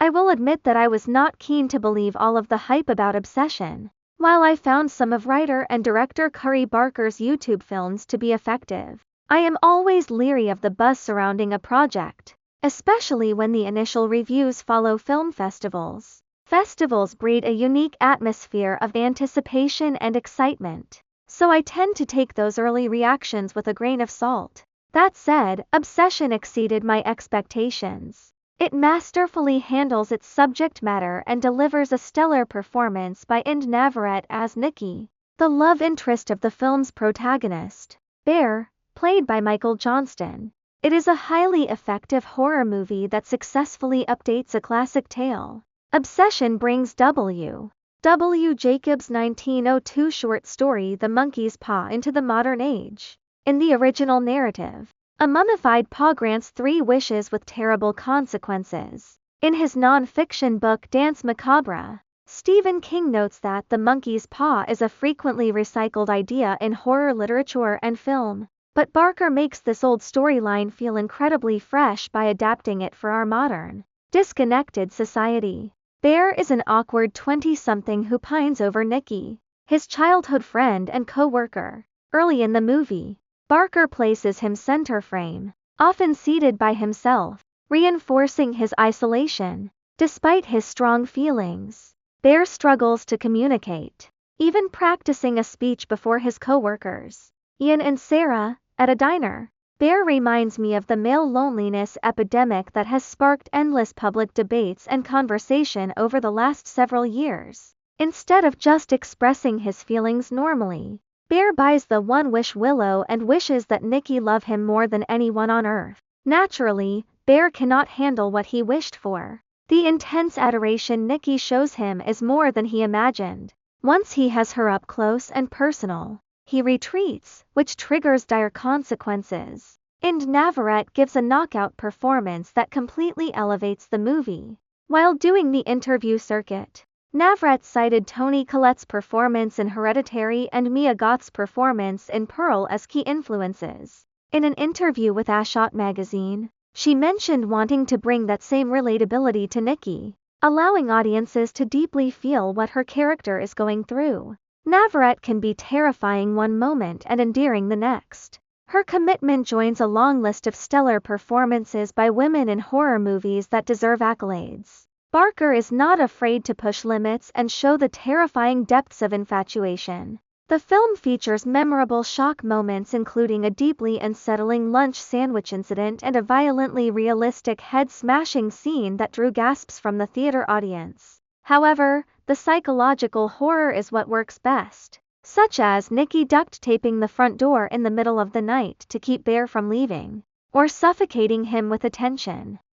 I will admit that I was not keen to believe all of the hype about Obsession. While I found some of writer and director Curry Barker's YouTube films to be effective, I am always leery of the buzz surrounding a project, especially when the initial reviews follow film festivals. Festivals breed a unique atmosphere of anticipation and excitement, so I tend to take those early reactions with a grain of salt. That said, Obsession exceeded my expectations. It masterfully handles its subject matter and delivers a stellar performance by Ind Navarrete as Nikki, the love interest of the film's protagonist, Bear, played by Michael Johnston. It is a highly effective horror movie that successfully updates a classic tale. Obsession brings W. W. Jacobs' 1902 short story The Monkey's Paw into the modern age. In the original narrative, a mummified paw grants 3 wishes with terrible consequences. In his non-fiction book Danse Macabre, Stephen King notes that the monkey's paw is a frequently recycled idea in horror literature and film, but Barker makes this old storyline feel incredibly fresh by adapting it for our modern, disconnected society. Bear is an awkward 20-something who pines over Nikki, his childhood friend and co-worker. Early in the movie, Barker places him center frame, often seated by himself, reinforcing his isolation. Despite his strong feelings, Bear struggles to communicate, even practicing a speech before his co-workers, Ian and Sarah, at a diner. Bear reminds me of the male loneliness epidemic that has sparked endless public debates and conversation over the last several years. Instead of just expressing his feelings normally, Bear buys the one wish Willow and wishes that Nikki love him more than anyone on earth. Naturally, Bear cannot handle what he wished for. The intense adoration Nikki shows him is more than he imagined. Once he has her up close and personal, he retreats, which triggers dire consequences. Ind Navarrete gives a knockout performance that completely elevates the movie. While doing the interview circuit, Navarrete cited Toni Collette's performance in Hereditary and Mia Goth's performance in Pearl as key influences. In an interview with Ashot magazine, she mentioned wanting to bring that same relatability to Nikki, allowing audiences to deeply feel what her character is going through. Navarrete can be terrifying one moment and endearing the next. Her commitment joins a long list of stellar performances by women in horror movies that deserve accolades. Barker is not afraid to push limits and show the terrifying depths of infatuation. The film features memorable shock moments including a deeply unsettling lunch sandwich incident and a violently realistic head-smashing scene that drew gasps from the theater audience. However, the psychological horror is what works best, such as Nikki duct taping the front door in the middle of the night to keep Bear from leaving, or suffocating him with attention.